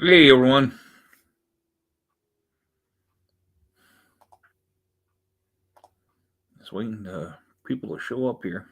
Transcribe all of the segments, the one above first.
Hey everyone, just waiting to people to show up here.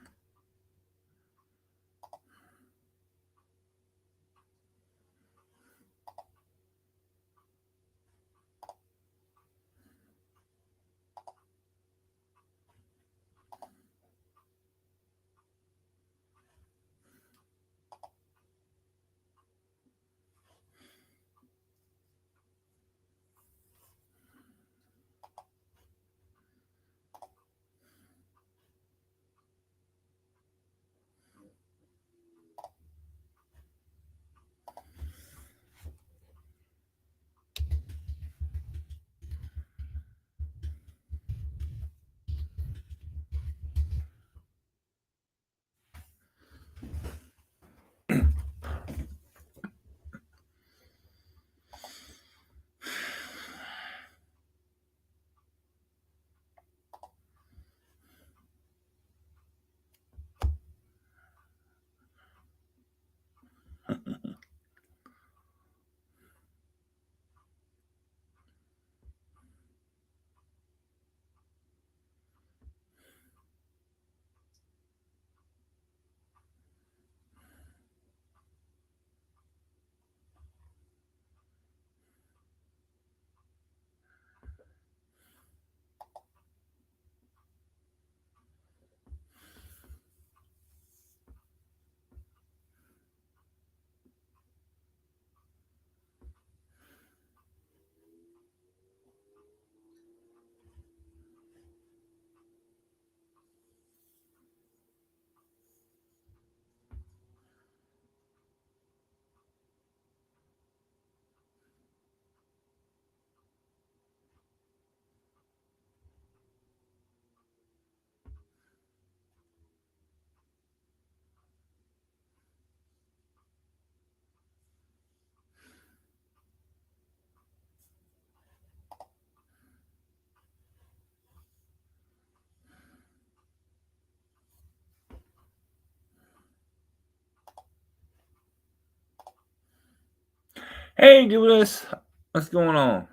Hey, Douglas, what's going on?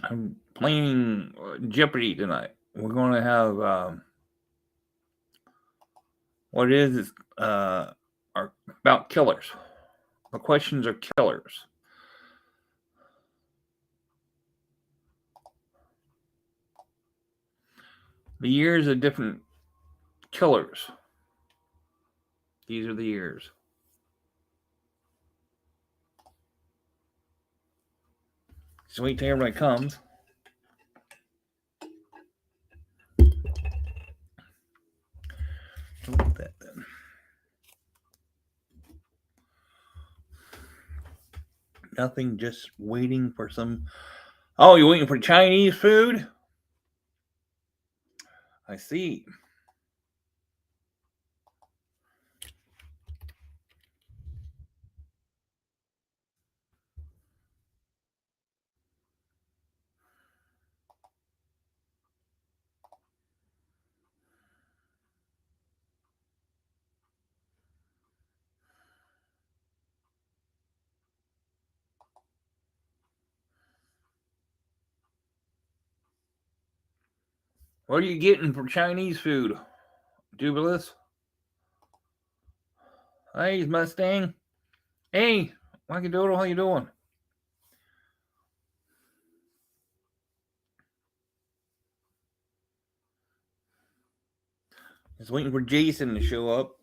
I'm playing Jeopardy tonight. We're going to have what is are about killers. The questions are killers. The years of different killers. These are the years. So wait till everybody comes. Look at that then. Nothing, just waiting for some. Oh, you're waiting for Chinese food? I see. What are you getting for Chinese food, Dubulus? Hey, Mustang. Hey, Wackadoodle, how you doing? Just waiting for Jason to show up.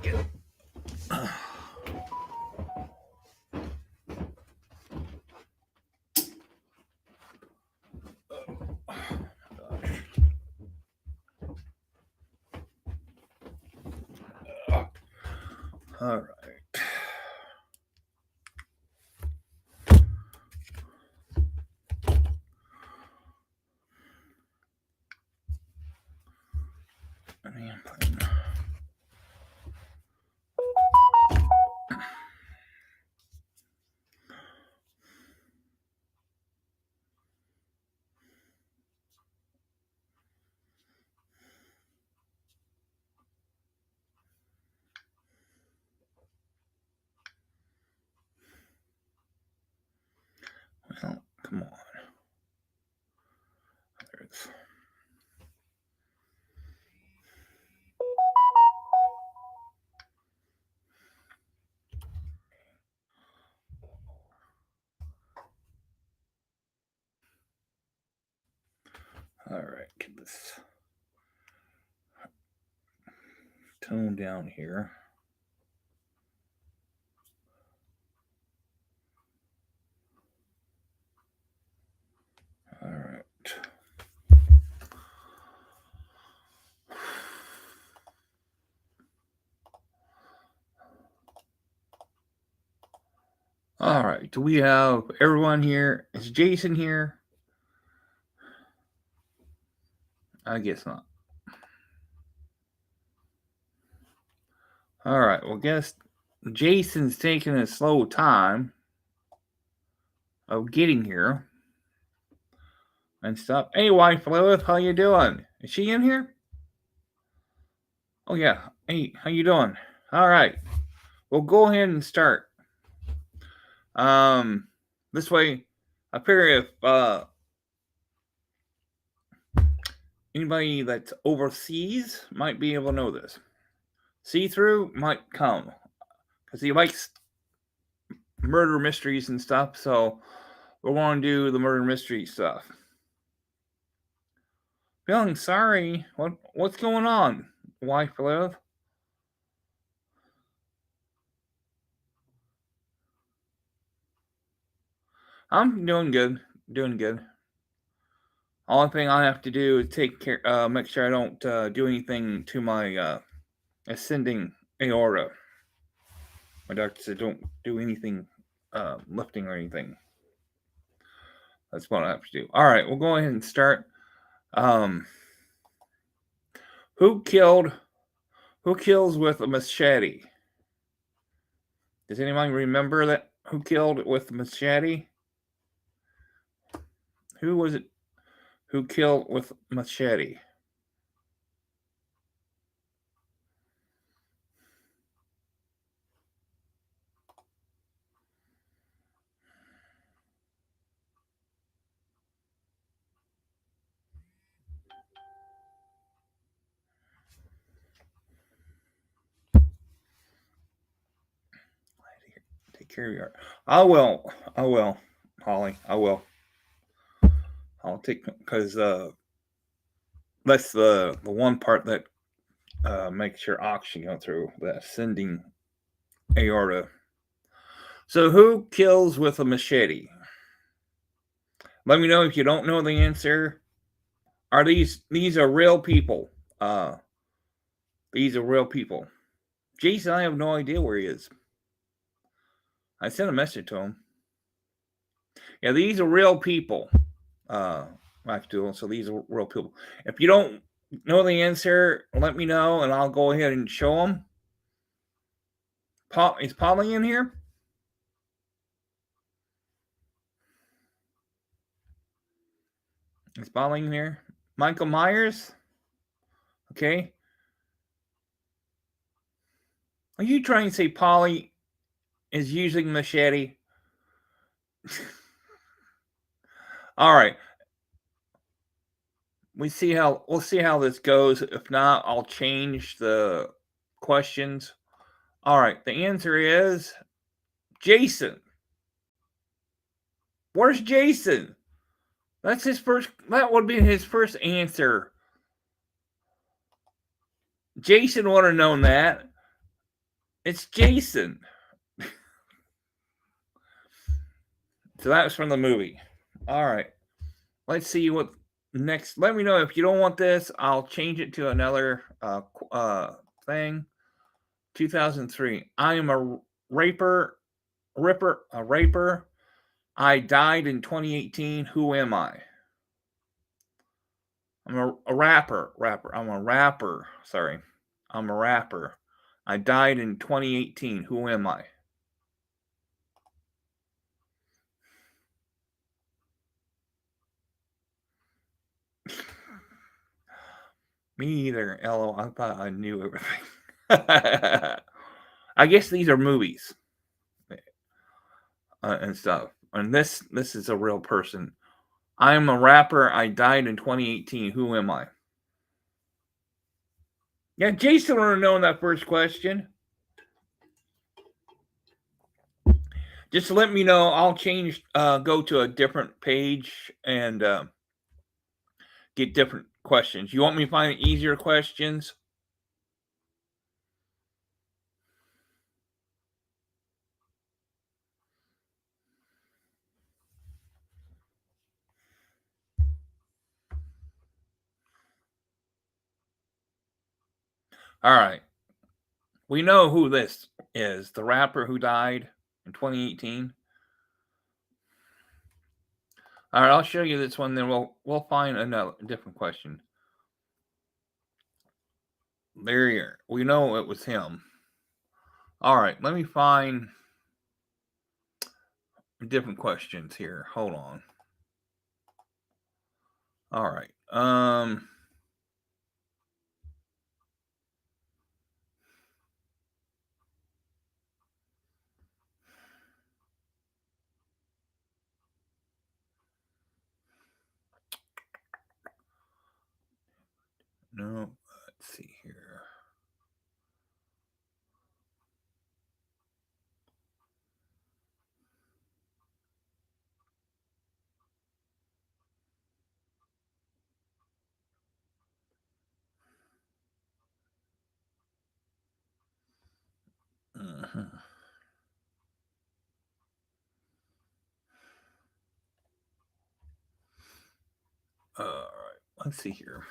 get. All right. Well, come on. There's. All right, get this tone down here. All right. All right. Do we have everyone here? Is Jason here? I guess not. All right. Well, guess Jason's taking a slow time of getting here and stuff. Hey, wife Lilith, how you doing? Is she in here? Oh yeah. Hey, how you doing? All right. Well, go ahead and start. This way, I figure if anybody that's overseas might be able to know this. See-through might come because he likes murder mysteries and stuff. So we're going to do the murder mystery stuff. Feeling sorry. What's going on, wife Liv? I'm doing good. Doing good. Only thing I have to do is take care, make sure I don't do anything to my ascending aorta. My doctor said don't do anything lifting or anything. That's what I have to do. All right, we'll go ahead and start. Who kills with a machete? Does anyone remember that? Who killed with a machete? Who was it who killed with machete? Take care of your. I will, Holly. I will. I'll take because that's the one part that makes your oxygen go through the ascending aorta. So who kills with a machete? Let me know if you don't know the answer. Are these are real people? These are real people. Jason, I have no idea where he is. I sent a message to him. Yeah, these are real people. So these are real people. If you don't know the answer, let me know and I'll go ahead and show them. Is Polly in here? Is Polly in here? Michael Myers? Okay. Are you trying to say Polly is using machete? All right. We'll see how this goes. If not, I'll change the questions. All right. The answer is Jason. Where's Jason? That's his first. That would be his first answer. Jason would have known that. It's Jason. So that was from the movie. All right. Let's see what next. Let me know if you don't want this. I'll change it to another thing. 2003. I am a raper. I died in 2018. Who am I? I'm a rapper. I'm a rapper. Sorry. I'm a rapper. I died in 2018. Who am I? Me either. LO. I thought I knew everything. I guess these are movies and stuff. And this is a real person. I am a rapper. I died in 2018. Who am I? Yeah, Jason would have known that first question. Just let me know. I'll change, go to a different page and get different questions. You want me to find easier questions? All right. We know who this is. The rapper who died in 2018. All right, I'll show you this one. Then we'll find another different question. There you are. We know it was him. All right, let me find different questions here. Hold on. All right. No, let's see here. Mhm. All right, let's see here.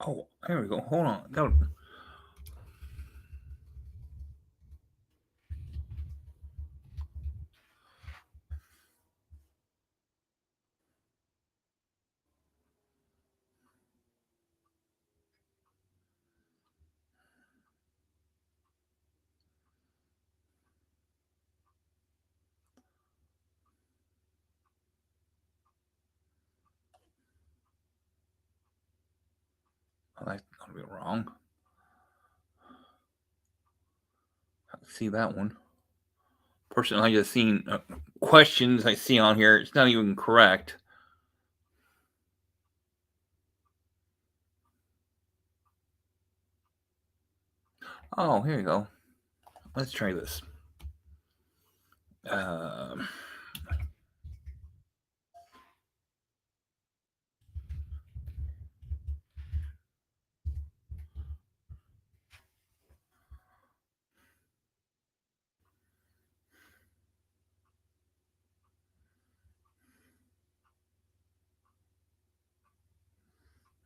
Oh, there we go. Hold on. Go. Oh, that's gonna be wrong. See that one. Person I just seen questions I see on here. It's not even correct. Oh, here you go. Let's try this. Um,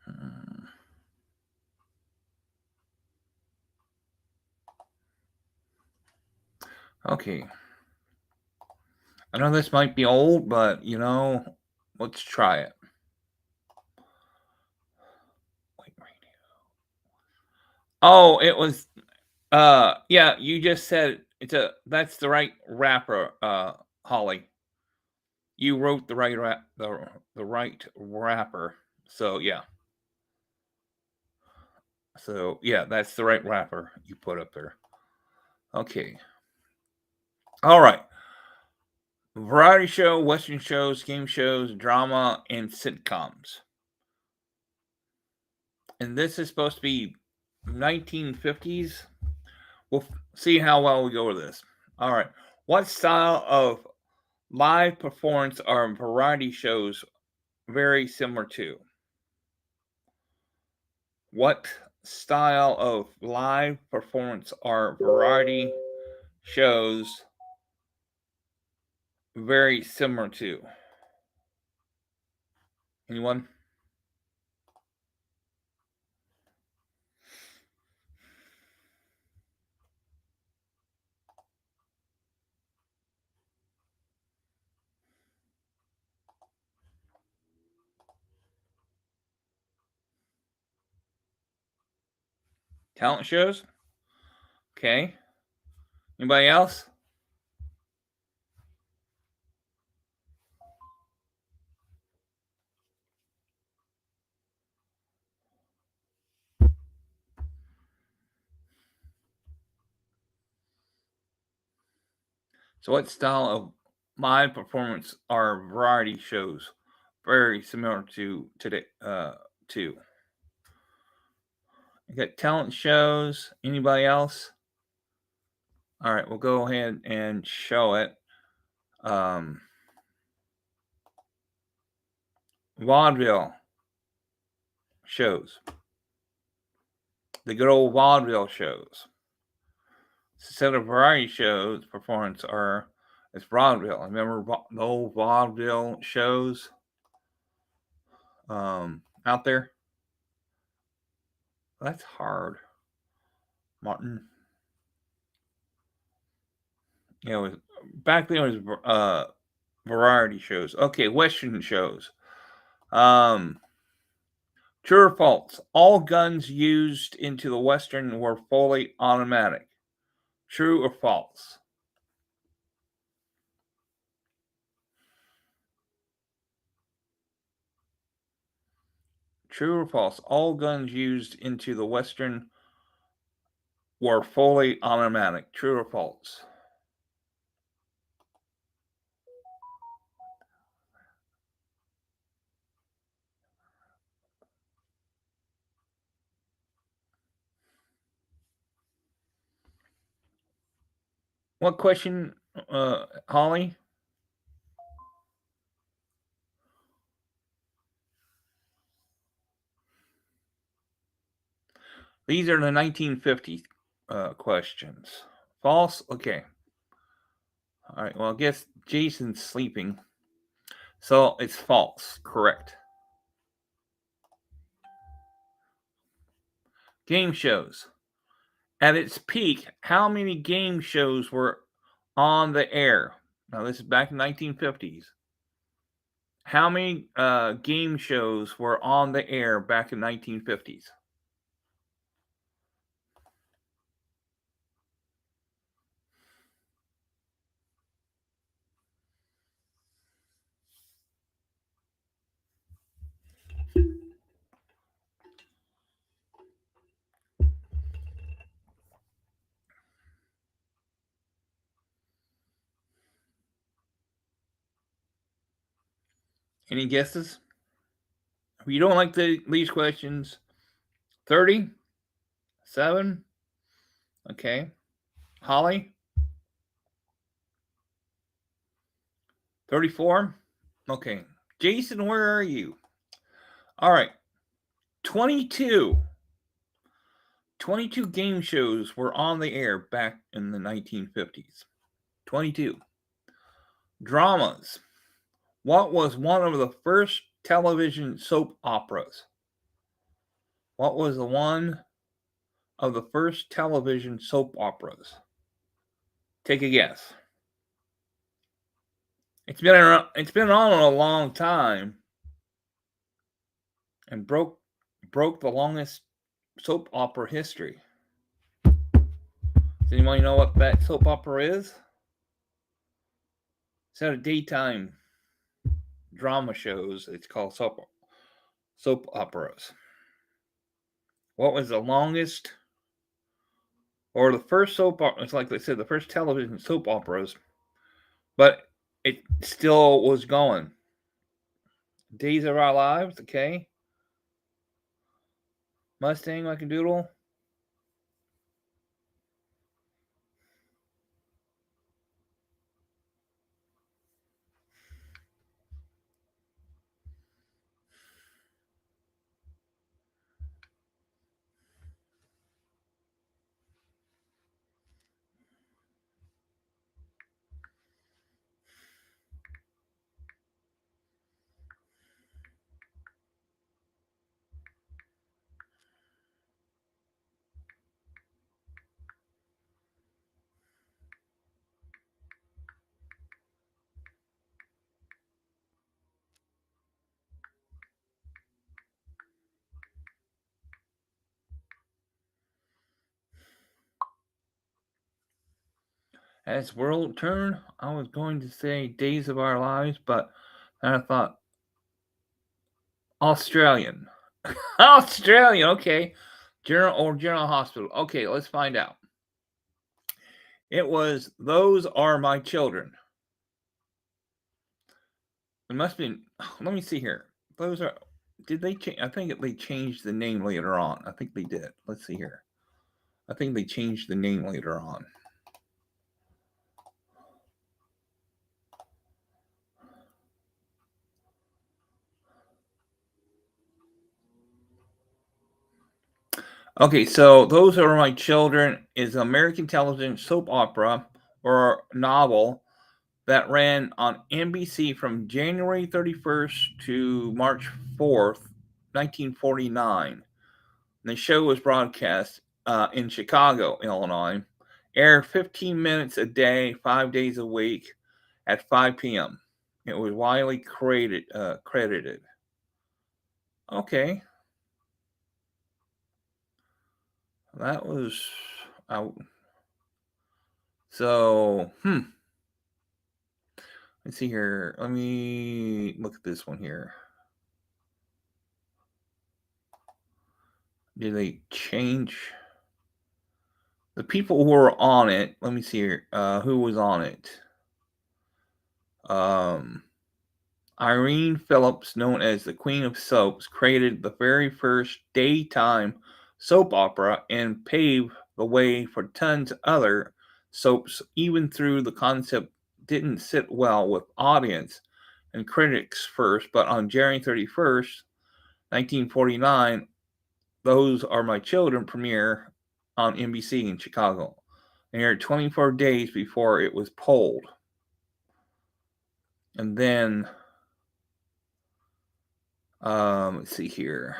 hmm. Okay. I know this might be old, but let's try it. Wait, radio. Oh, it was yeah, you just said that's the right rapper, Holly. You wrote the right the right rapper. So yeah. So yeah, that's the right wrapper you put up there. Okay. All right. Variety show, Western shows, game shows, drama, and sitcoms. And this is supposed to be 1950s. We'll see how well we go with this. All right. What style of live performance are variety shows very similar to? What style of live performance are variety shows very similar to? Anyone? Talent shows? Okay. Anybody else? So, what style of live performance are variety shows very similar to today? To you got talent shows. Anybody else? All right, we'll go ahead and show it. Um, Vaudeville shows. The good old vaudeville shows. Instead of variety shows, performance are it's vaudeville. Remember the old vaudeville shows out there? That's hard, Martin. You know, back then it was variety shows. Okay, Western shows. Um, True or false? All guns used into the Western were fully automatic. True or false? True or false? All guns used into the Western were fully automatic. True or false? What question, Holly? These are the 1950 questions. False? Okay. All right. Well, I guess Jason's sleeping. So it's false. Correct. Game shows. At its peak, how many game shows were on the air? Now, this is back in 1950s. How many game shows were on the air back in 1950s? Any guesses? If you don't like these questions, 30, 7, okay. Holly, 34, okay. Jason, where are you? All right, 22. 22 game shows were on the air back in the 1950s. 22. Dramas. What was one of the first television soap operas? What was the one of the first television soap operas? Take a guess. It's been on a long time and broke the longest soap opera history. Does anybody know what that soap opera is? Instead of daytime drama shows, it's called soap operas. What was the longest, or the first soap opera? It's like they said, the first television soap operas, but it still was going. Days of Our Lives, okay. Mustang like a doodle. As world turn, I was going to say Days of Our Lives, but then I thought Australian. Australian, okay. General Hospital. Okay, let's find out. It was Those Are My Children. It must be. Let me see here. Those are. Did they change? I think they changed the name later on. I think they did. Let's see here. I think they changed the name later on. Okay, so Those Are My Children is an American television soap opera or novel that ran on NBC from January 31st to March 4th, 1949. And the show was broadcast in Chicago, Illinois, aired 15 minutes a day, 5 days a week at 5 p.m. It was widely credited. Okay, that was out. So, let's see here. Let me look at this one here. Did they change the people who were on it? Let me see here. Who was on it? Um, Irene Phillips, known as the Queen of Soaps, created the very first daytime soap opera and paved the way for tons of other soaps, even though the concept didn't sit well with audience and critics first. But on January 31st, 1949, Those Are My Children premiere on NBC in Chicago. And aired 24 days before it was pulled. And then, let's see here.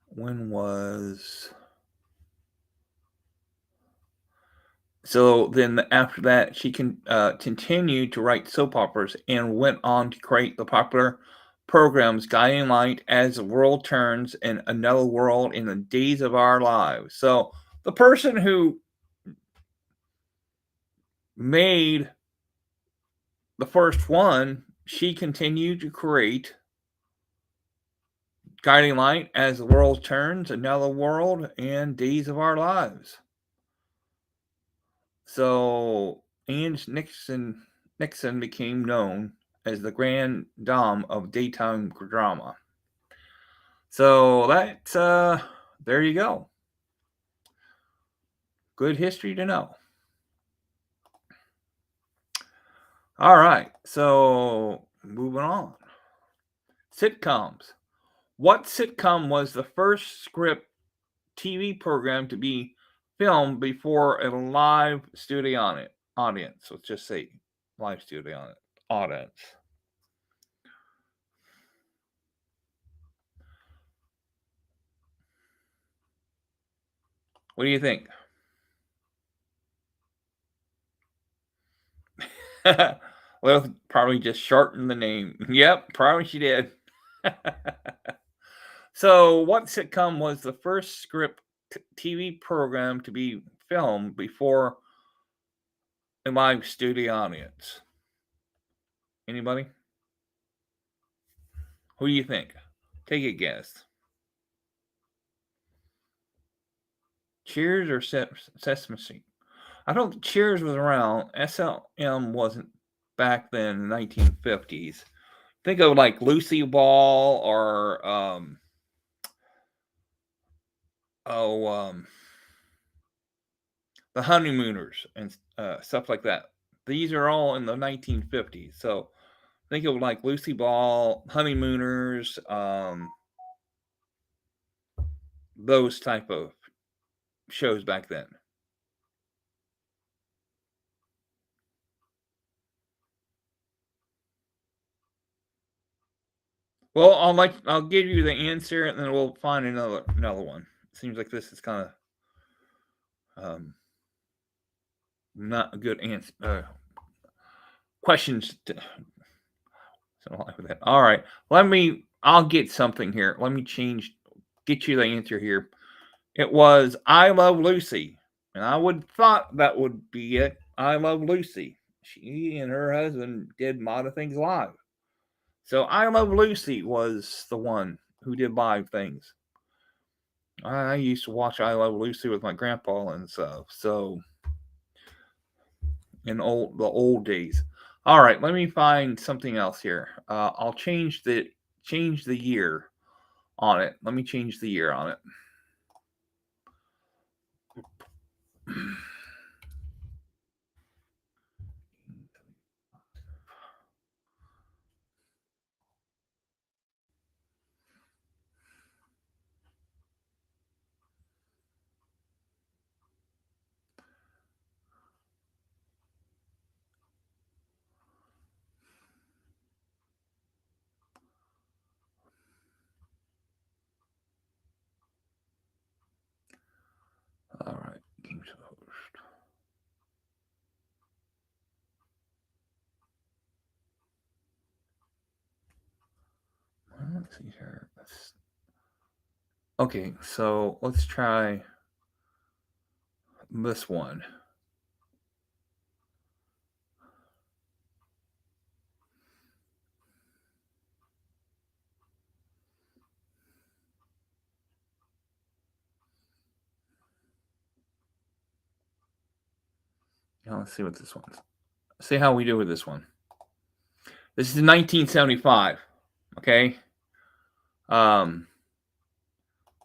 When was. So then after that, she continued to write soap operas and went on to create the popular programs Guiding Light, As the World Turns, and Another World in the Days of Our Lives. So the person who made the first one, she continued to create Guiding Light, As the World Turns, Another World, and Days of Our Lives. So Nixon became known as the Grand Dame of daytime drama. So that there you go. Good history to know. All right, so moving on. Sitcoms. What sitcom was the first script TV program to be filmed before a live studio audience? Let's just say live studio audience. What do you think? Well, probably just shorten the name. Yep, probably she did. So, what sitcom was the first script TV program to be filmed before a live studio audience? Anybody? Who do you think? Take a guess. Cheers or Sesame Street? I don't think Cheers was around. SLM wasn't back then in the 1950s. Think of like Lucy Ball or oh the Honeymooners and stuff like that. These are all in the 1950s. So think of like Lucy Ball, Honeymooners, those type of shows back then. Well, I'll give you the answer and then we'll find another one. Seems like this is kind of not a good answer. Questions. Something like that. All right, I'll get something here. Let me get you the answer here. It was I Love Lucy, and I would thought that would be it. I Love Lucy. She and her husband did a lot of things live. So I Love Lucy was the one who did live things. I used to watch I Love Lucy with my grandpa and stuff. So in the old days. All right, let me find something else here. I'll change the year on it. Let me change the year on it. All right, games host. Let's see here. Okay, so let's try this one. Now let's see what this one's. See how we do with this one. This is 1975. Okay.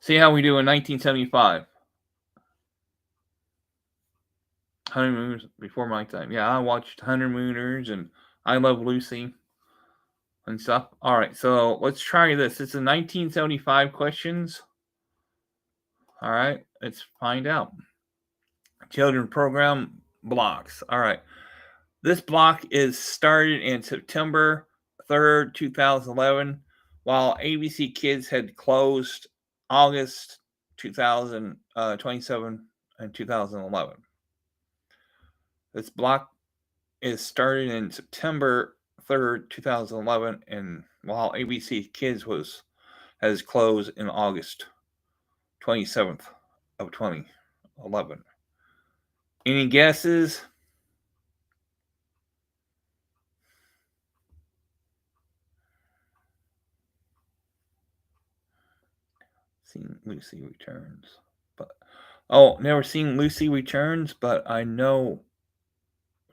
See how we do in 1975. Honeymooners before my time. Yeah, I watched Honeymooners and I Love Lucy and stuff. All right, so let's try this. It's a 1975 questions. All right, let's find out. Children program blocks. All right. This block is started in September 3rd, 2011, while ABC Kids had closed August 2027 and 2011. This block is started in September 3rd, 2011, and while ABC Kids has closed in August 27th of 2011. Any guesses? Seen Lucy Returns, but never seen Lucy Returns, but I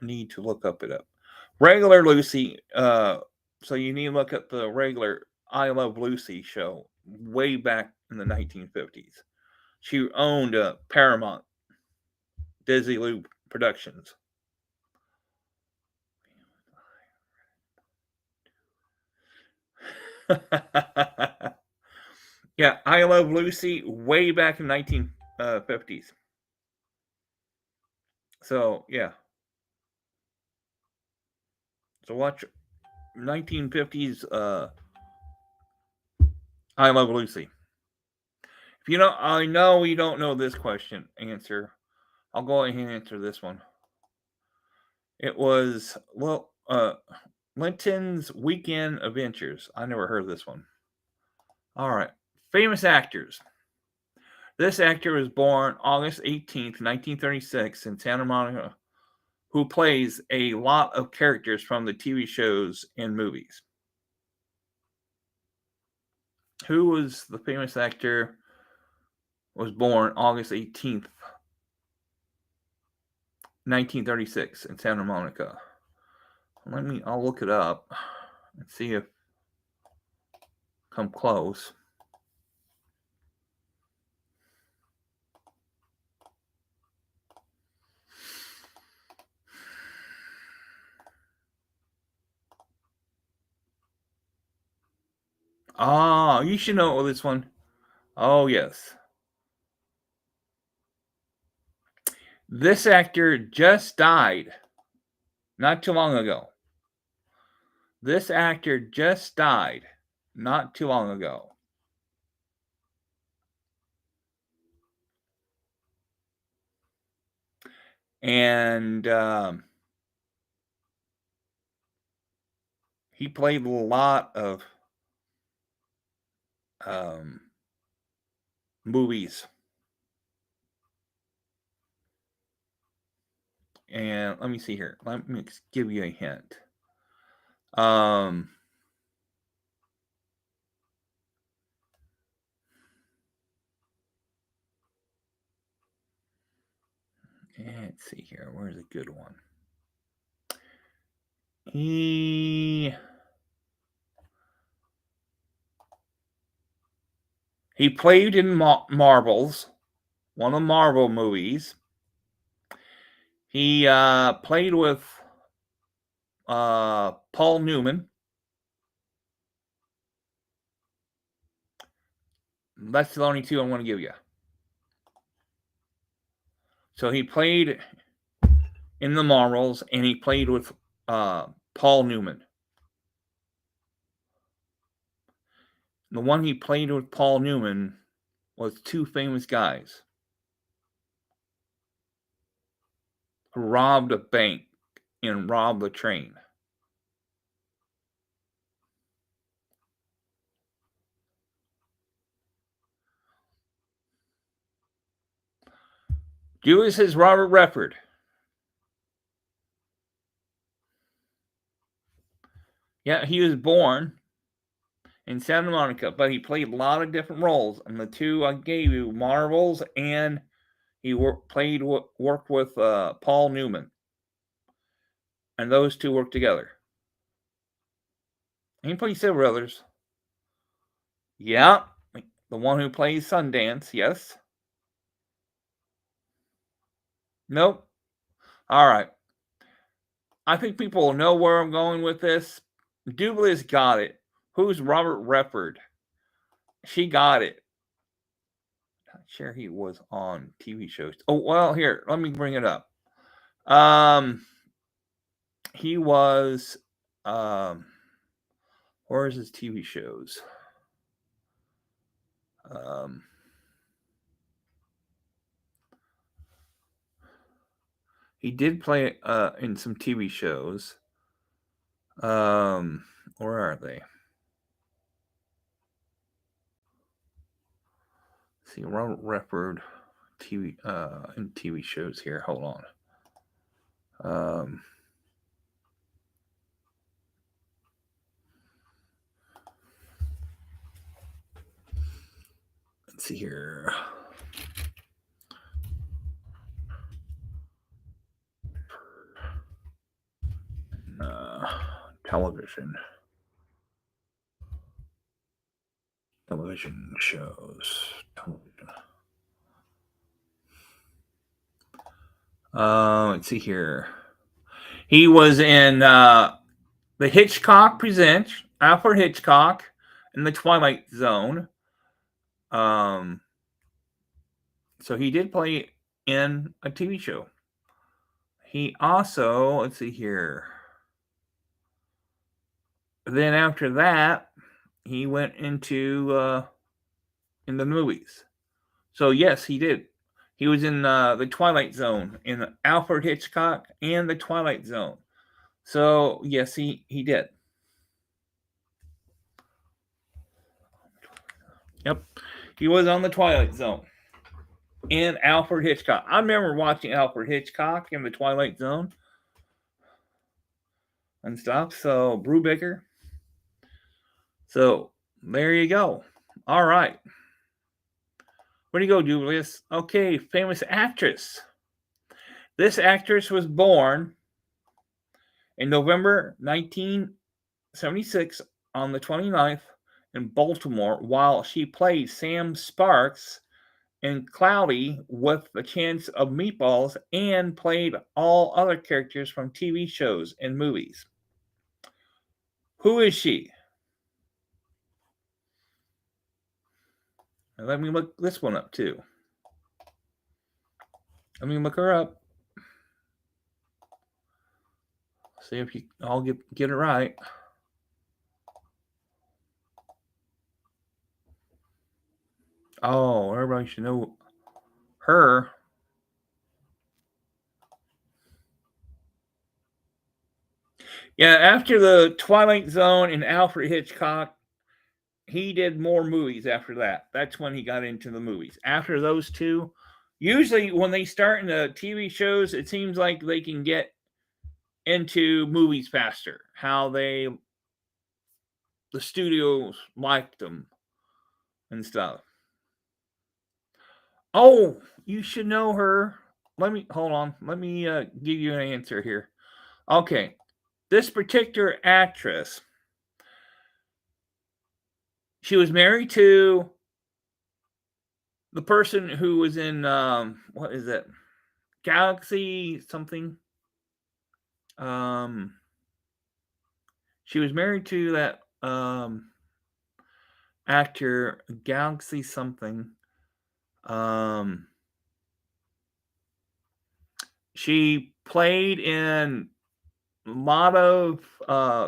need to look up. Regular Lucy. So you need to look at the regular I Love Lucy show way back in the 1950s. She owned Paramount Desilu Productions. Yeah, I Love Lucy way back in 1950s. So yeah. So watch 1950s I Love Lucy. If you know, I know you don't know this answer. I'll go ahead and answer this one. It was Linton's Weekend Adventures. I never heard of this one. All right, famous actors. This actor was born August 18th, 1936, in Santa Monica, who plays a lot of characters from the TV shows and movies. Who was the famous actor? Was born August 18th, 1936, in Santa Monica. I'll look it up and see if come close. Ah, you should know this one. Oh, yes. This actor just died not too long ago. This actor just died not too long ago. And he played a lot of movies. And let me see here. Let me give you a hint. Let's see here. Where's a good one? He played in Marvels, one of the Marvel movies. He played with Paul Newman. That's the only two I'm going to give you. So he played in the Marvels, and he played with Paul Newman. The one he played with Paul Newman was two famous guys who robbed a bank and robbed a train. Judas is Robert Redford. Yeah, he was born in Santa Monica, but he played a lot of different roles. And the two I gave you, Marvels, and he worked with Paul Newman. And those two worked together. And he played several others. Yeah, the one who plays Sundance, yes. Nope. All right. I think people know where I'm going with this. Douglas got it. Who's Robert Redford? She got it. Not sure he was on TV shows. Oh, well, here, let me bring it up. He was where's his TV shows? He did play in some TV shows. Where are they? Let's see, Robert Redford TV in TV shows here. Hold on. Let's see here. Television shows. Let's see here. He was in the Hitchcock Presents, Alfred Hitchcock, and The Twilight Zone. So he did play in a TV show. He also, let's see here. Then after that, he went into in the movies. So yes, he did. He was in the Twilight Zone, in Alfred Hitchcock and the Twilight Zone. So yes, he did. Yep, he was on the Twilight Zone and Alfred Hitchcock. I remember watching Alfred Hitchcock in the Twilight Zone and stuff. So Brubaker. So there you go. All right. Where do you go, Julius? Okay, famous actress. This actress was born in November 1976 on the 29th in Baltimore while she played Sam Sparks in Cloudy with a Chance of Meatballs and played all other characters from TV shows and movies. Who is she? And let me look this one up too. Let me look her up. See if you all get it right. Oh, everybody should know her. Yeah, after the Twilight Zone and Alfred Hitchcock, he did more movies after that. That's when he got into the movies. After those two, usually when they start in the TV shows, it seems like they can get into movies faster. How the studios liked them and stuff. Oh, you should know her. Let me hold on. Let me give you an answer here. Okay, this particular actress, she was married to the person who was in what is it? Galaxy something. She was married to that actor Galaxy something. She played in a lot of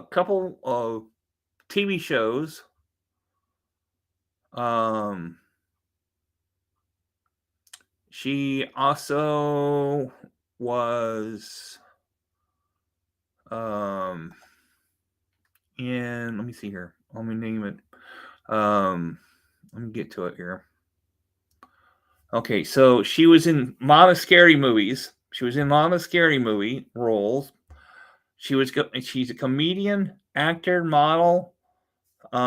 couple of TV shows. She also was in, let me see here. Let me name it. Let me get to it here. Okay, so she was in a lot of scary movies. She was in a lot of scary movie roles. She's a comedian, actor, model. She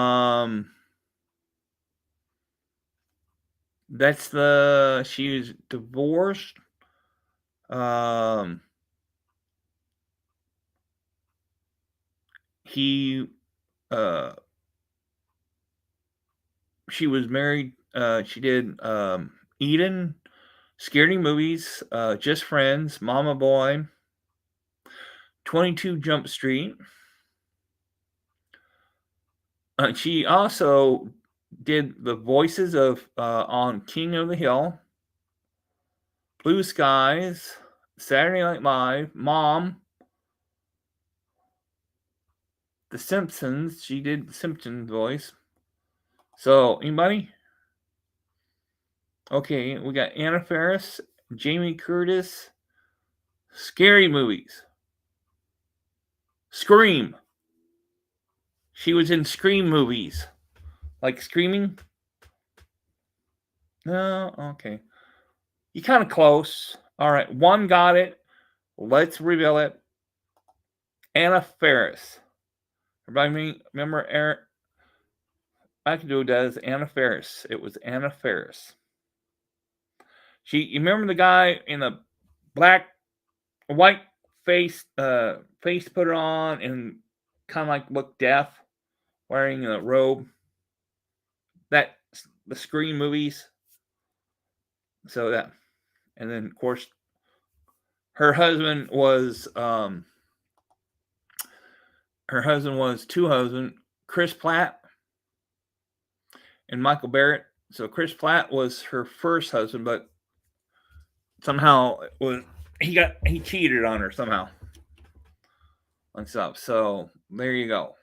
was divorced. He she was married. She did Eden, Scary Movies, Just Friends, Mama Boy, 22 Jump Street. She also did the voices of on King of the Hill, Blue Skies, Saturday Night Live, Mom, The Simpsons. She did the Simpsons voice. So, anybody? Okay, we got Anna Faris, Jamie Curtis, Scary Movies, Scream. She was in Scream movies. Like Screaming? No, okay. You kind of close. All right, one got it. Let's reveal it. Anna Faris. Everybody remember Eric? I can do it as Anna Faris. It was Anna Faris. You remember the guy in the white face put it on and kind of like looked deaf, wearing a robe. The Scream movies. So that, and then of course, her husband was two husbands, Chris Pratt and Michael Barrett. So Chris Pratt was her first husband, but somehow he cheated on her somehow and stuff. So there you go.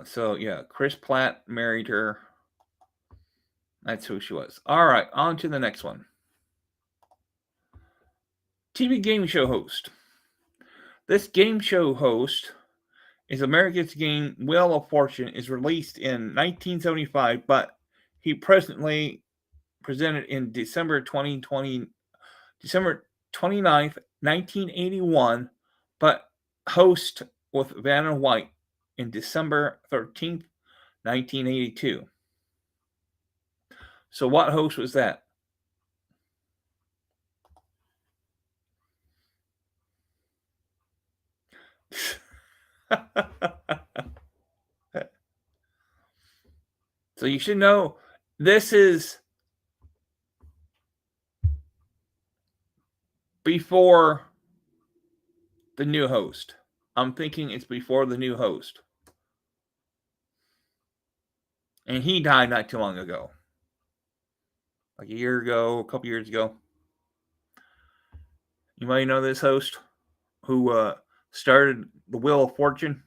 So yeah, Chris Pratt married her. That's who she was. All right, on to the next one. TV game show host. This game show host is America's game Wheel of Fortune is released in 1975, but he presently presented in December 29th, 1981, but host with Vanna White in December 13th, 1982. So what host was that? So you should know this is before the new host. I'm thinking it's before the new host. And he died not too long ago. Like a year ago, a couple years ago. You might know this host who started the Wheel of Fortune.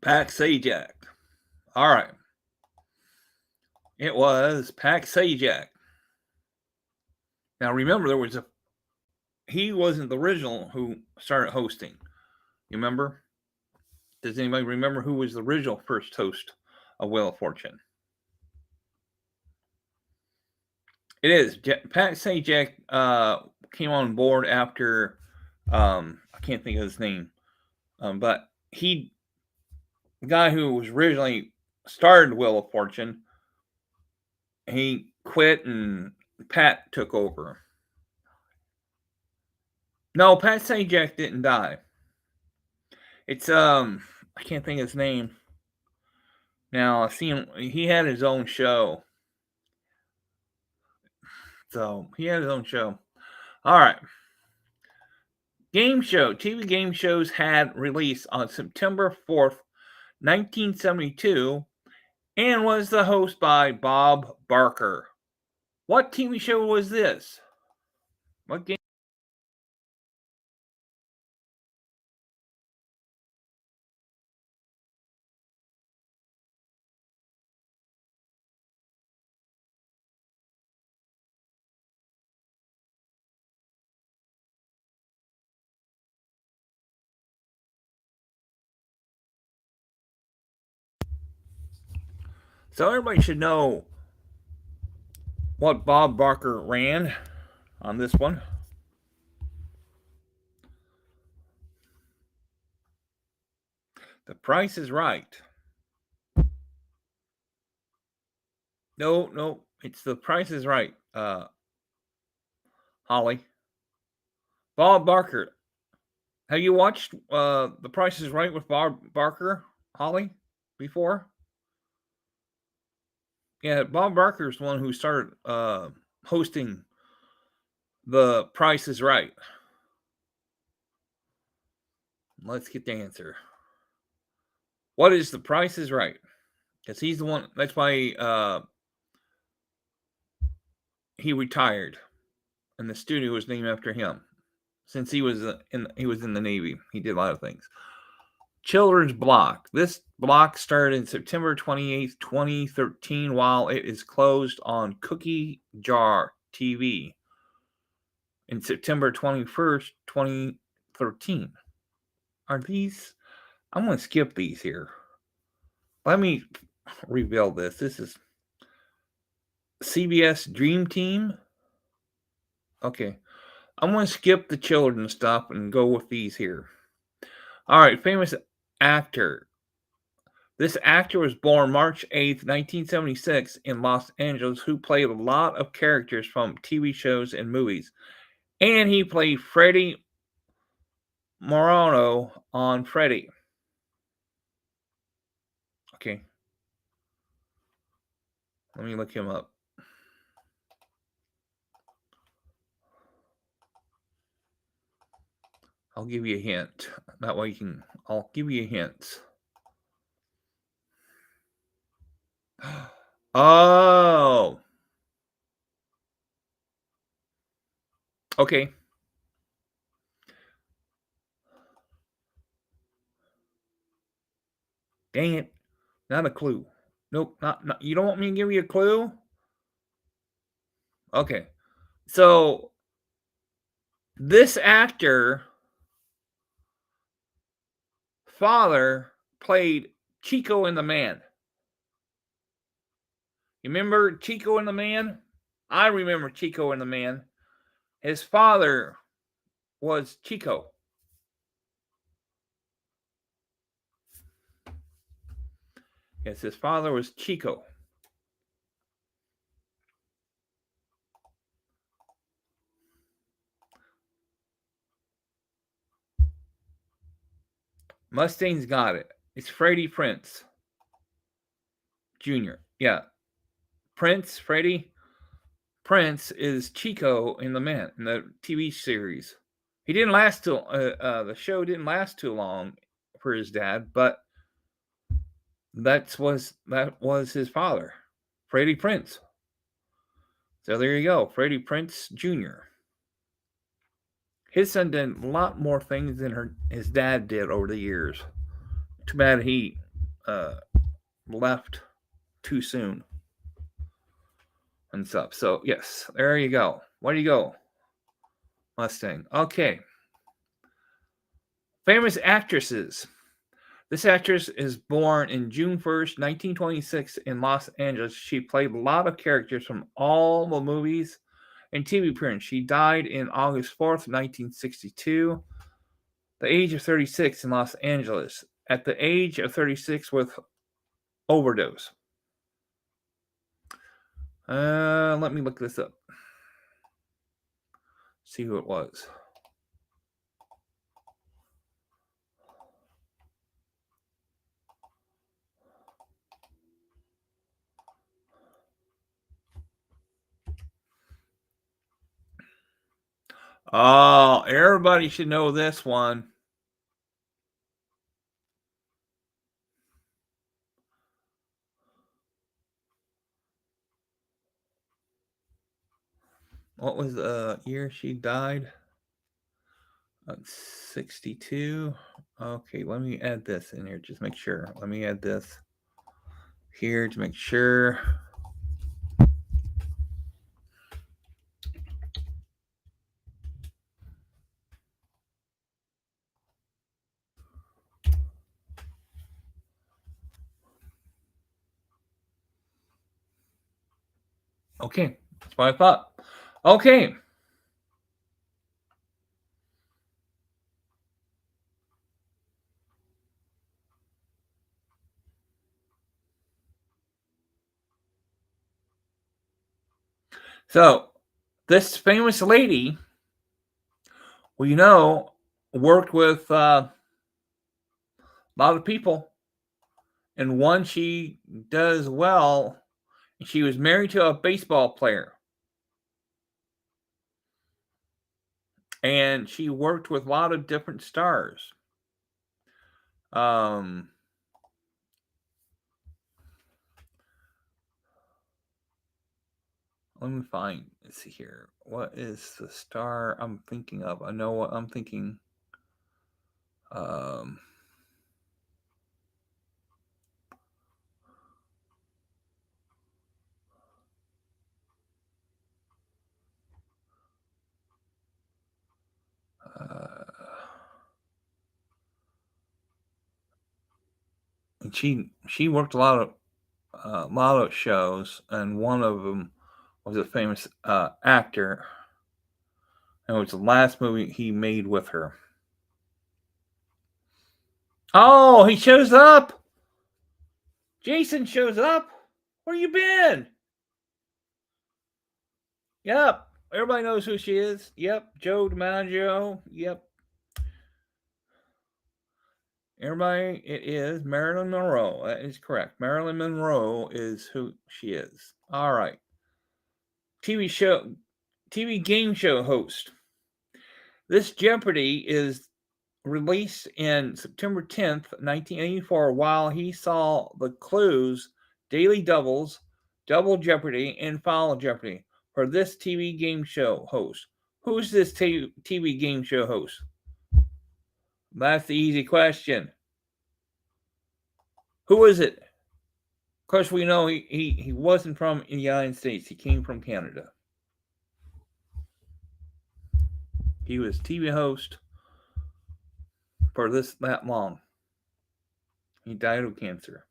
Pat Sajak. All right. It was Pat Sajak. Now remember, he wasn't the original who started hosting. You remember? Does anybody remember who was the original first host of Wheel of Fortune? It is. Pat Sajak came on board after, I can't think of his name, but the guy who was originally started Wheel of Fortune, he quit and Pat took over. No, Pat Sajak didn't die. It's I can't think of his name. Now I see him. He had his own show. So he had his own show. All right. Game show. TV game shows had released on September 4th, 1972, and was the host by Bob Barker. What TV show was this? What game? So everybody should know what Bob Barker ran on this one. The Price is Right. No, it's The Price is Right. Holly. Bob Barker. Have you watched The Price is Right with Bob Barker, Holly, before? Yeah, Bob Barker is the one who started hosting The Price is Right. Let's get the answer. What is The Price is Right? Because he's the one. That's why he retired, and the studio was named after him. Since he was in the Navy, he did a lot of things. Children's Block. This block started in September 28th, 2013, while it is closed on Cookie Jar TV in September 21st, 2013. Are these? I'm going to skip these here. Let me reveal this. This is CBS Dream Team. Okay. I'm going to skip the children stuff and go with these here. All right. Famous actor. This actor was born March 8th, 1976 in Los Angeles, who played a lot of characters from TV shows and movies. And he played Freddie Morano on Freddie. Okay. Let me look him up. I'll give you a hint. That way I'll give you hints. Oh. Okay. Dang it. Not a clue. Nope, not. You don't want me to give you a clue? Okay. So this actor father played Chico and the Man. You remember Chico and the Man? I remember Chico and the Man. His father was Chico. Yes, his father was Chico. Mustang's got it. It's Freddie Prinze Jr. Yeah. Freddie Prinze is Chico in the Man in the TV series. He didn't last till the show didn't last too long for his dad, but that was his father, Freddie Prinze. So there you go, Freddie Prinze Jr. His son did a lot more things than his dad did over the years. Too bad he uh, left too soon and stuff. So yes, there you go. Where do you go, Mustang? Okay. Famous actresses. This actress is born in June 1st, 1926 in Los Angeles. She played a lot of characters from all the movies and TV appearances. She died in August 4th, 1962, the age of 36 in Los Angeles, at the age of 36 with overdose. Let me look this up. See who it was. Oh, everybody should know this one. What was the year she died? 62. Okay, let me add this in here. Just make sure. Let me add this here to make sure. Okay, that's what I thought. Okay. So, this famous lady, well, you know, worked with a lot of people. And one she does well, she was married to a baseball player. And she worked with a lot of different stars. Let me find. Let's see here. What is the star I'm thinking of? I know what I'm thinking. Um, and she worked a lot of shows, and one of them was a famous actor, and it was the last movie he made with her. Oh, he shows up. Jason shows up. Where you been? Yep. Everybody knows who she is. Yep. Joe DiMaggio. Yep. Everybody, it is Marilyn Monroe. That is correct. Marilyn Monroe is who she is. All right. TV game show host. This Jeopardy is released in September 10th, 1984, while he saw the clues, Daily Doubles, Double Jeopardy, and Final Jeopardy for this TV game show host. Who's this TV game show host? That's the easy question. Who is it? Of course, we know he wasn't from the United States. He came from Canada. He was TV host for that long. He died of cancer.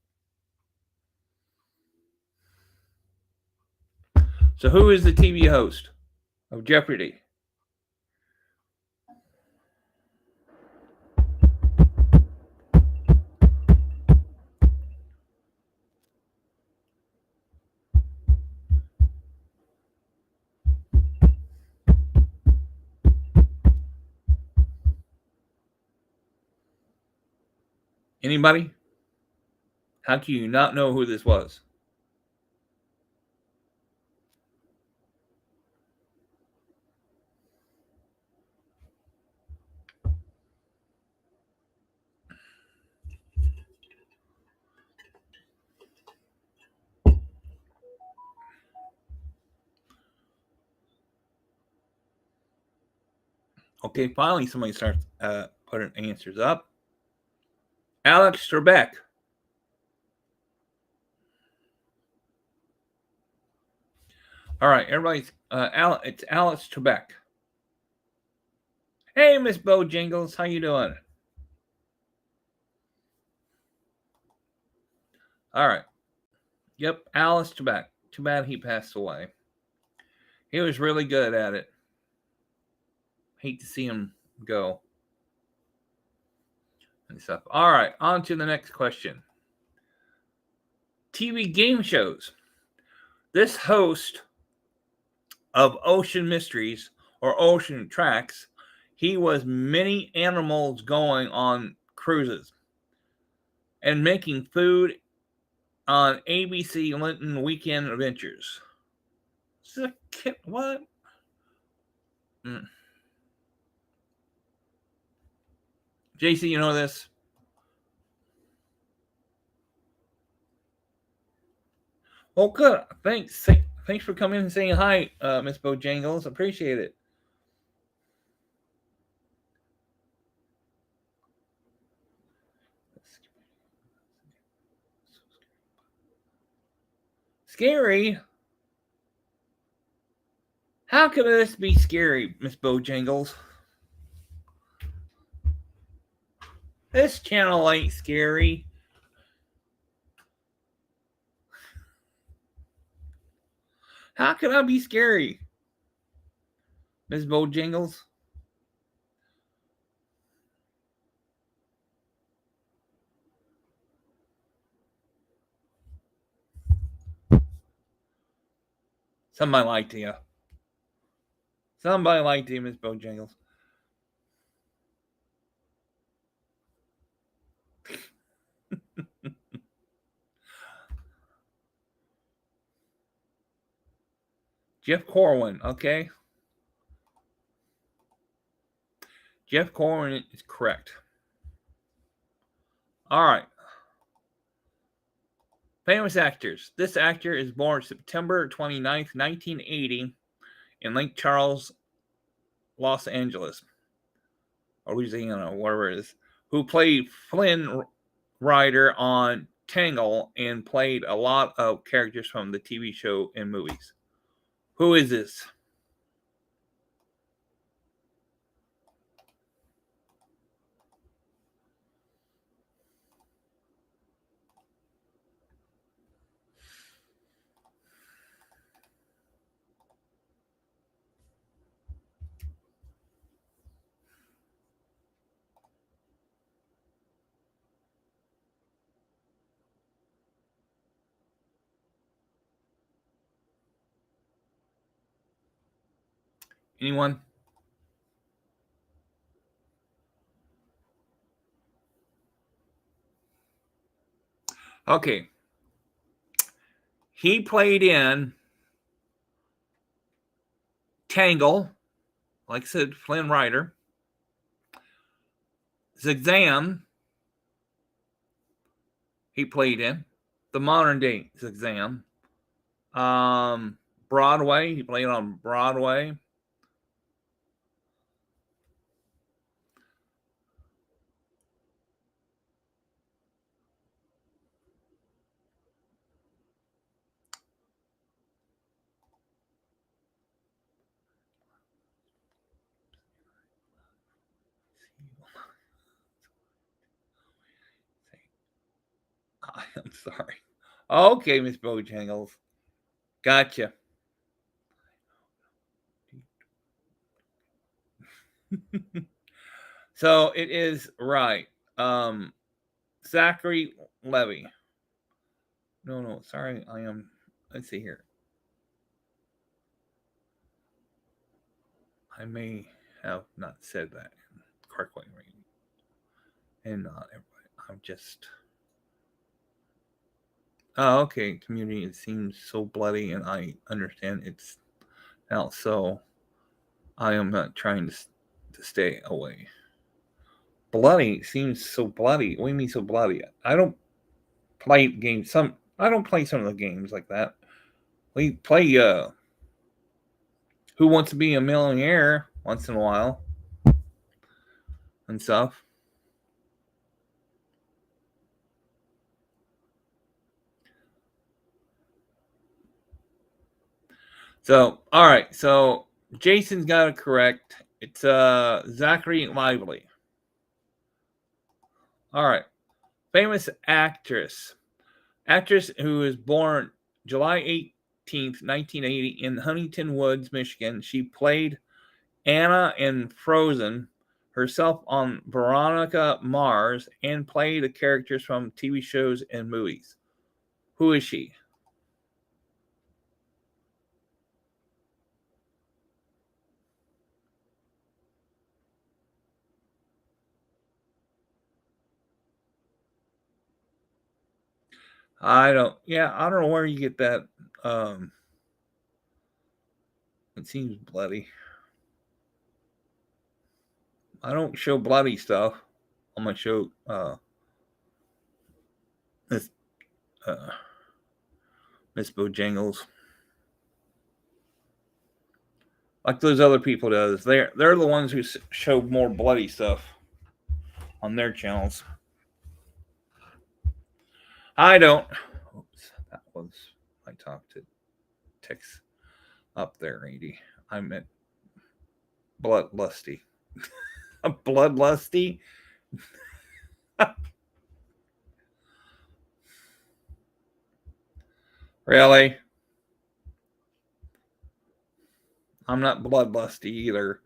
So who is the TV host of Jeopardy? Anybody? How can you not know who this was? Okay, finally somebody starts putting answers up. Alex Trebek. All right, everybody's it's Alex Trebek. Hey, Miss Bojangles, how you doing? All right. Yep, Alex Trebek. Too bad he passed away. He was really good at it. Hate to see him go. And stuff. All right, on to the next question. TV game shows. This host of Ocean Mysteries or Ocean Tracks, he was many animals going on cruises and making food on ABC Linton Weekend Adventures. This is a kid. What? JC, you know this? Oh, good. Thanks. Thanks for coming and saying hi, Miss Bojangles. Appreciate it. Scary? How could this be scary, Miss Bojangles? This channel ain't scary. How can I be scary, Miss Bojangles? Somebody lied to you. Somebody lied to you, Miss Bojangles. Jeff Corwin, okay? Jeff Corwin is correct. All right. Famous actors. This actor is born September 29th, 1980 in Lake Charles, Los Angeles, or Louisiana, whatever it is, who played Flynn Rider on Tangle and played a lot of characters from the TV show and movies. Who is this? Anyone? Okay. He played in Tangle, like I said, Flynn Rider. Zexam, he played in. The modern day Zexam. Broadway, he played on Broadway. I'm sorry. Okay, Miss Bojangles. Gotcha. So it is right. Zachary Levy. No, sorry. I am. Let's see here. I may have not said that correctly. And not everybody. I'm just. Oh, okay. Community. It seems so bloody, and I understand it's now. So I am not trying to stay away. Bloody seems so bloody. What do you mean so bloody? I don't play games. I don't play some of the games like that. We play Who Wants to Be a Millionaire once in a while and stuff. So all right, so Jason's got it correct. It's Zachary Lively. All right, famous actress. Actress who was born July 18th, 1980 in Huntington Woods, Michigan. She played Anna in Frozen, herself on Veronica Mars, and played the characters from TV shows and movies. Who is she? I don't. Yeah, I don't know where you get that. Um, it seems bloody. I don't show bloody stuff on my show. Miss uh, Miss Bojangles, like those other people does. They're the ones who show more bloody stuff on their channels. I don't. Oops, that was I talked to text up there, 80. I meant bloodlusty. Bloodlusty? Really? I'm not bloodlusty either.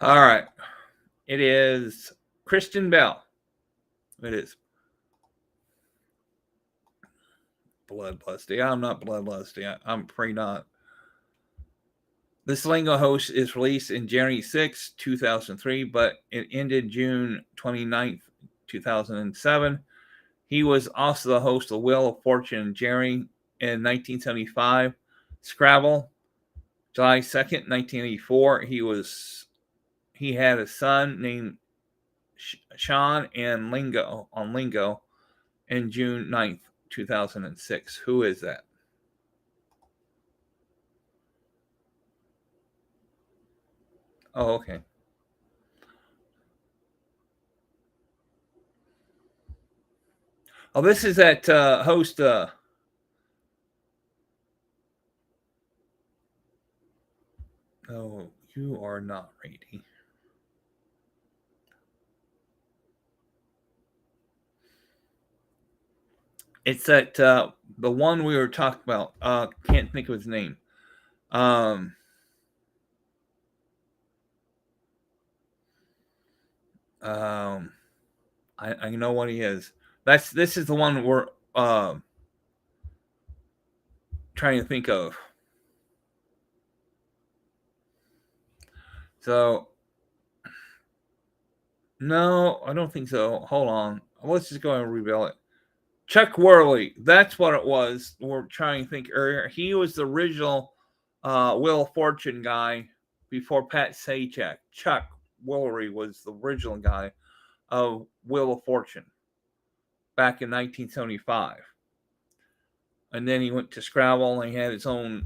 All right. It is Kristen Bell. It is bloodlusty. I'm not bloodlusty. I'm afraid not. This Lingo host is released in January 6, 2003, but it ended June 29th, 2007. He was also the host of Wheel of Fortune and Jerry in 1975. Scrabble, July 2nd, 1984. He had a son named Sean and Lingo in June 9th, 2006. Who is that? Oh, okay. Oh, this is that host. Oh, you are not ready. It's that the one we were talking about. Can't think of his name. Um, um, I know what he is. This is the one we're trying to think of. So no, I don't think so. Hold on. Let's just go and reveal it. Chuck Worley. That's what it was. We're trying to think earlier. He was the original Wheel of Fortune guy before Pat Sajak. Chuck Woolery was the original guy of Wheel of Fortune back in 1975. And then he went to Scrabble and he had his own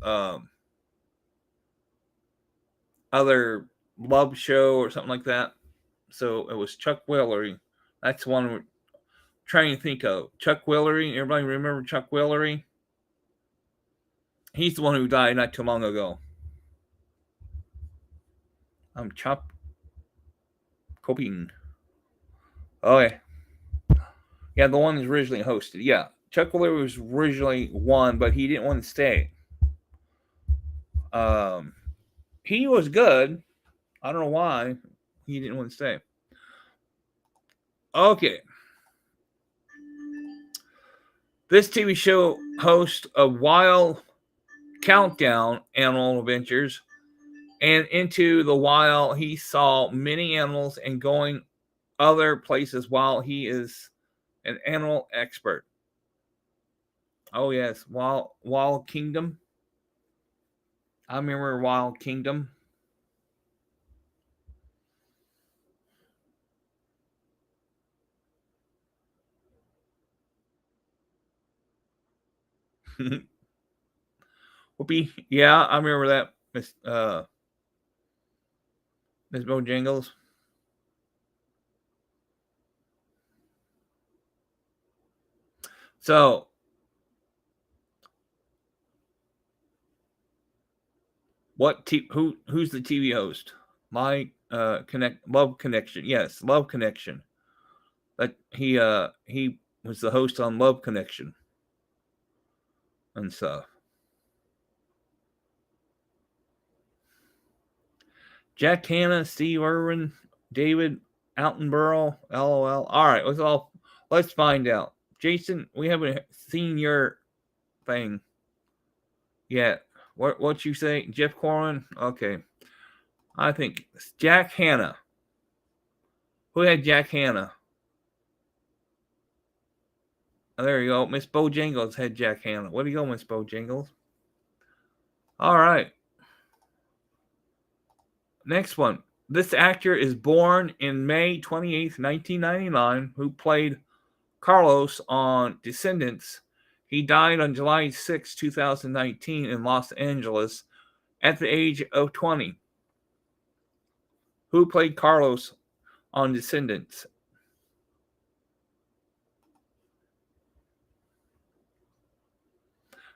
other love show or something like that. So it was Chuck Woolery. That's the one we're trying to think of. Chuck Woolery. Everybody remember Chuck Woolery? He's the one who died not too long ago. I'm Chop Coping. Oh, yeah. Yeah, the one that's originally hosted. Yeah. Chuck Woolery was originally one, but he didn't want to stay. He was good. I don't know why he didn't want to stay. Okay. This TV show hosts a wild countdown animal adventures, and into the wild he saw many animals and going other places while he is an animal expert. Oh yes, Wild Kingdom. I remember Wild Kingdom. Whoopee. Yeah, I remember that, Miss Bojangles. So who's the TV host? My Love Connection. Yes, Love Connection. That he was the host on Love Connection and stuff. Jack Hanna, Steve Irwin, David Altenborough, LOL. All right, let's find out. Jason, we haven't seen your thing yet. What you say, Jeff Corwin? Okay, I think Jack Hanna. Who had Jack Hanna? Oh, there you go. Miss Bojangles had Jack Hanna. Where do you go, Miss Bojangles? All right. Next one. This actor is born in May 28th, 1999, who played Carlos on Descendants. He died on July 6, 2019 in Los Angeles at the age of 20. Who played Carlos on Descendants?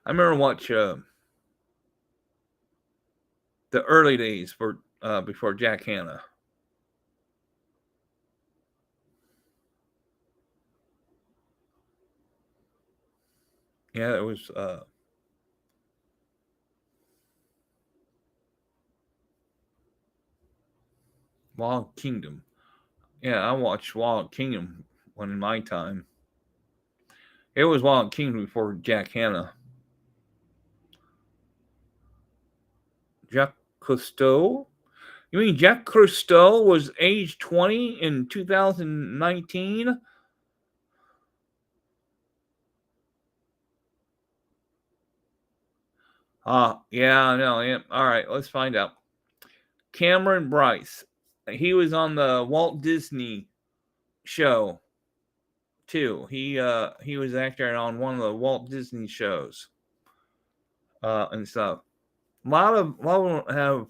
I remember watching the early days for before Jack Hanna. Yeah, it was Wild Kingdom. Yeah, I watched Wild Kingdom when in my time. It was Wild Kingdom before Jack Hanna. Jacques Cousteau? You mean Jacques Cousteau was age 20 in 2019? Yeah, I know. Yeah. All right, let's find out. Cameron Bryce. He was on the Walt Disney show too. He was an actor on one of the Walt Disney shows and stuff. A lot of them have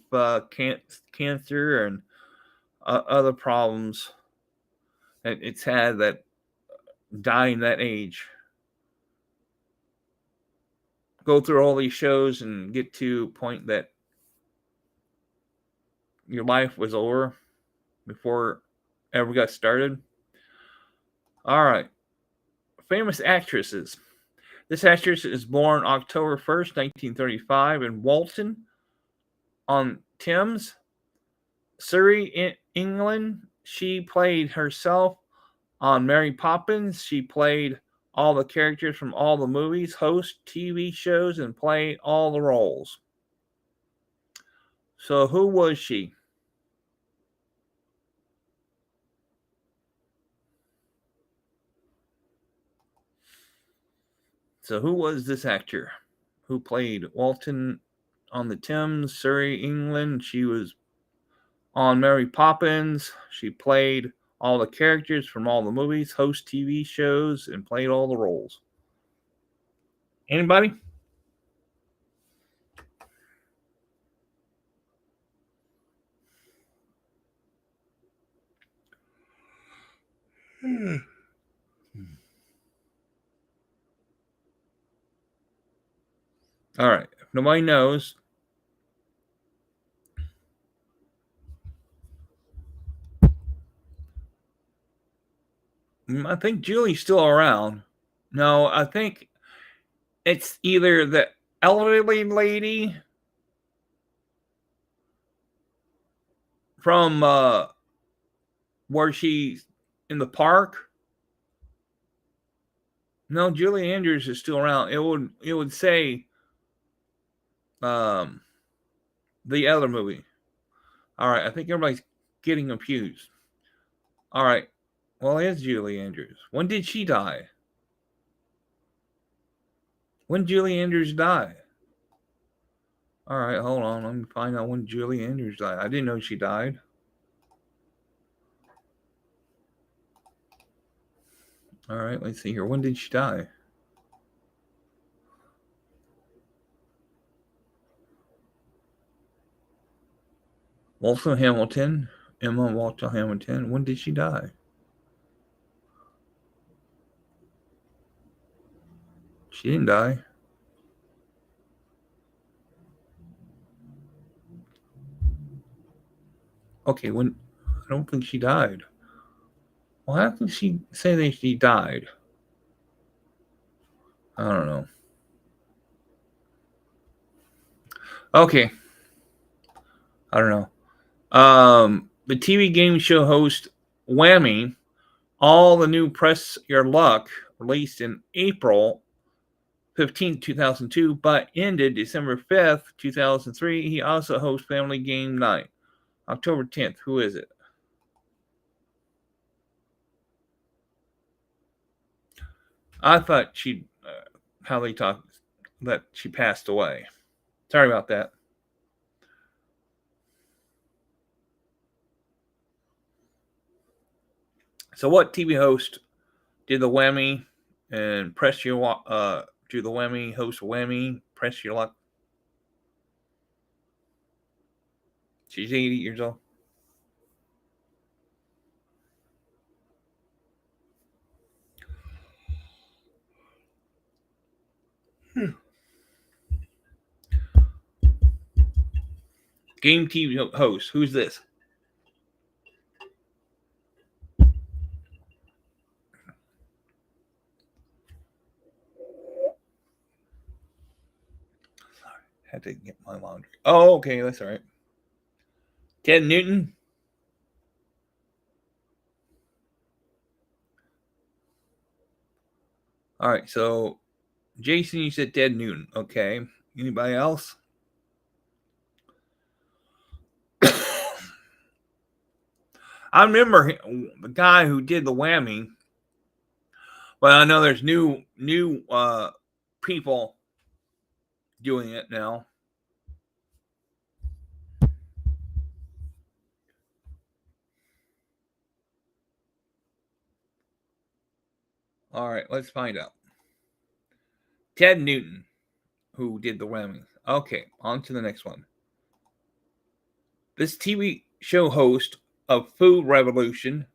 cancer and other problems that it's had that dying that age. Go through all these shows and get to a point that your life was over before it ever got started. All right. Famous actresses. This actress is born October 1st, 1935 in Walton on Thames, Surrey, England. She played herself on Mary Poppins. She played all the characters from all the movies, host TV shows, and played all the roles. So who was she? So who was this actor who played Walton on the Thames, Surrey, England? She was on Mary Poppins. She played all the characters from all the movies, host TV shows, and played all the roles. Anybody? All right. If nobody knows, I think Julie's still around. No, I think it's either the elderly lady from where she's in the park. No, Julie Andrews is still around. It would say um the other movie. All right, I think everybody's getting confused. All right, well, it's Julie Andrews. When did she die? When Julie Andrews died? All right, hold on. Let me find out when Julie Andrews died. I didn't know she died. All right, let's see here. When did she die? Walter Hamilton. Emma Walter Hamilton. When did she die? She didn't die. Okay, when I don't think she died. Well, how can she say that she died? I don't know. Okay, I don't know. The TV game show host Whammy, all the new Press Your Luck, released in April 15th, 2002, but ended December 5th, 2003. He also hosts Family Game Night. October 10th. Who is it? I thought how they talk, that she passed away. Sorry about that. So, what TV host did the Whammy and Press Your do the Whammy host Whammy Press Your Luck? She's 80 years old. Game TV host. Who's this? Sorry, had to get my laundry. Oh, okay, that's all right. Ted Newton. All right, so Jason, you said Ted Newton. Okay. Anybody else? I remember the guy who did the Whammy, but I know there's new people doing it now. All right, let's find out. Ted Newton, who did the Whammy. Okay, on to the next one. This TV show host of Food Revolution,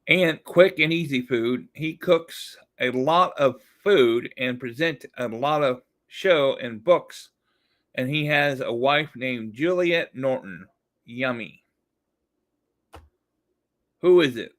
and Quick and Easy Food, he cooks a lot of food and presents a lot of show and books. And he has a wife named Juliet Norton. Yummy. Who is it?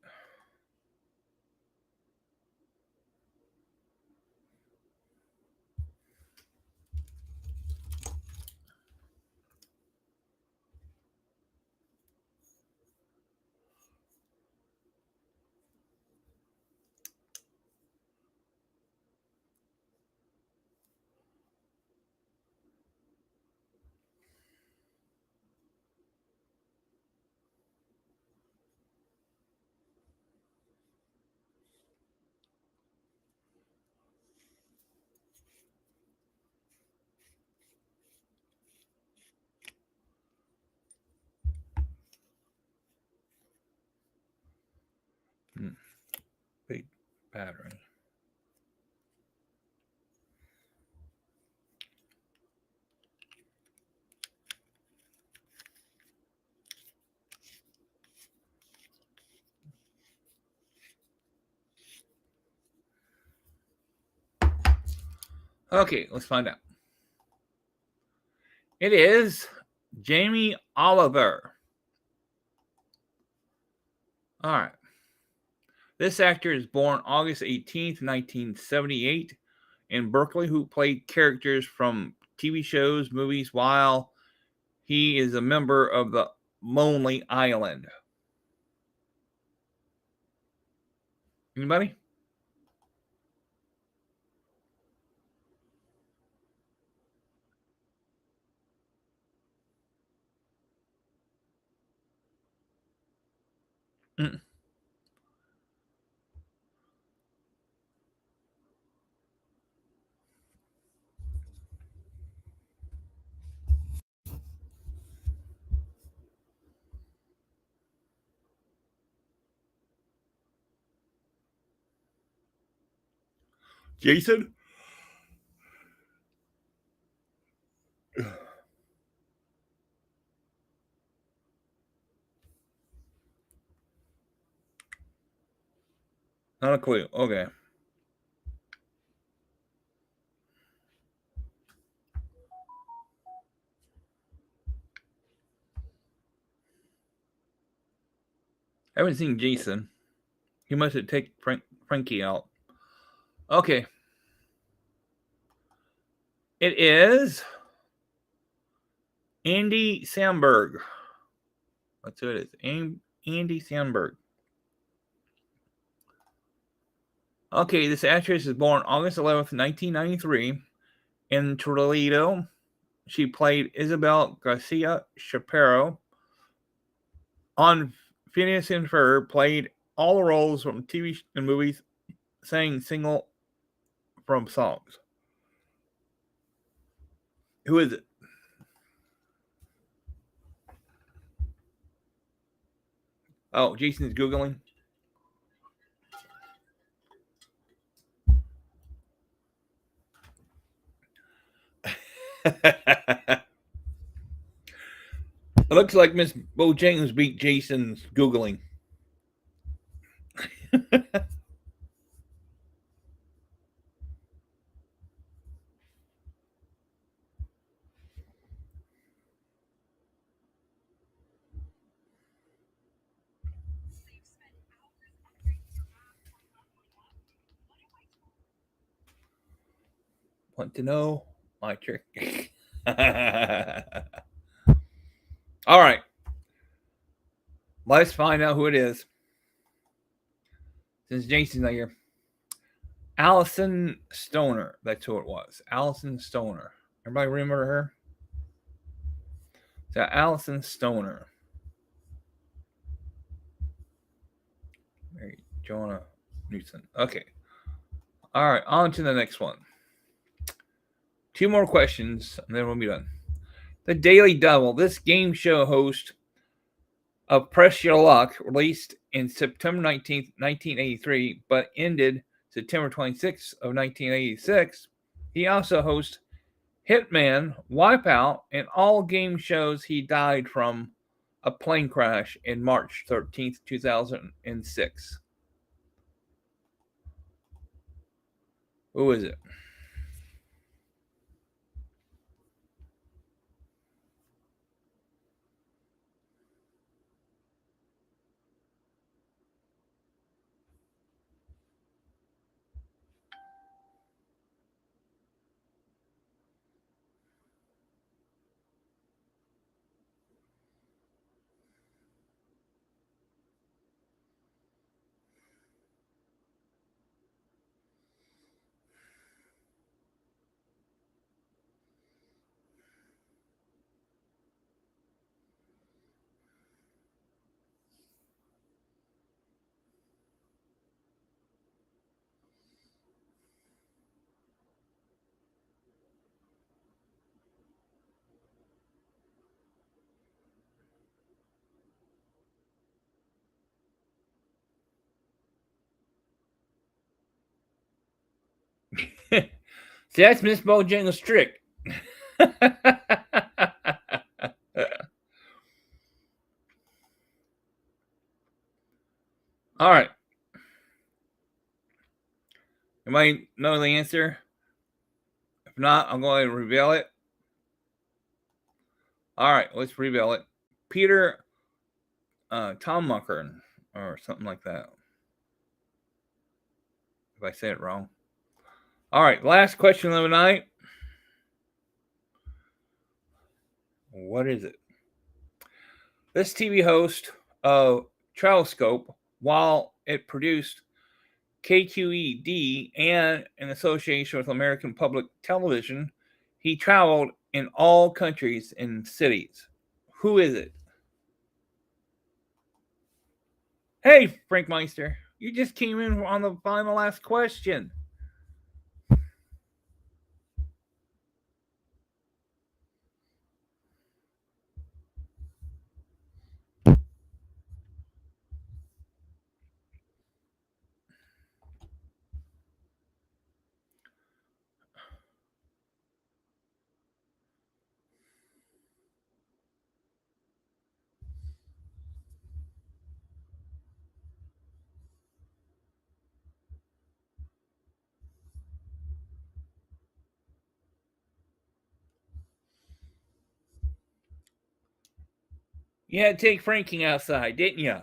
Big battery. Okay, let's find out. It is Jamie Oliver. All right. This actor is born August 18th, 1978, in Berkeley, who played characters from TV shows, movies, while he is a member of the Lonely Island. Anybody? Mm. Jason? Not a clue. Okay. I haven't seen Jason. He must have taken Frankie out. Okay. It is Andy Samberg. That's who it is. Andy Samberg. Okay, this actress is born August 11th, 1993, in Toledo. She played Isabel Garcia Shapiro. On Phineas and Ferb, played all the roles from TV and movies, sang single from songs. Who is it? Oh, Jason's Googling. It looks like Miss Bojangles beat Jason's Googling. Want to know my trick? All right. Let's find out who it is. Since Jason's not here. Allison Stoner. That's who it was. Allison Stoner. Everybody remember her? So Allison Stoner. Mary Jonah Newson. Okay. All right. On to the next one. Two more questions, and then we'll be done. The Daily Double. This game show host of Press Your Luck, released in September 19th, 1983, but ended September 26th of 1986. He also hosts Hitman, Wipeout, and all game shows. He died from a plane crash in March 13th, 2006. Who is it? See, that's Miss Bojangles' trick. All right. You might know the answer. If not, I'm going to reveal it. All right, let's reveal it. Peter Tommucker or something like that. If I say it wrong. All right, last question of the night. What is it? This TV host of Trellscope, while it produced KQED and in association with American Public Television, he traveled in all countries and cities. Who is it? Hey, Frank Meister, you just came in on the final last question. You had to take Frankie outside, didn't you?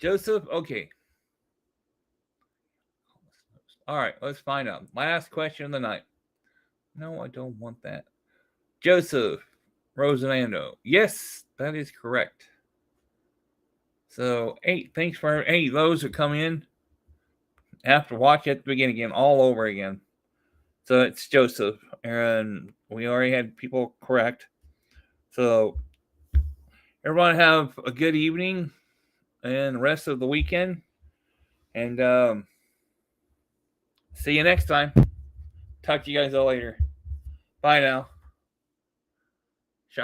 Joseph? Okay. All right, let's find out. Last question of the night. No, I don't want that. Joseph Rosanando. Yes, that is correct. So, hey, thanks for those who come in have to watch at the beginning again, all over again. So it's Joseph, and we already had people correct. So everyone have a good evening and the rest of the weekend, and see you next time. Talk to you guys all later. Bye now.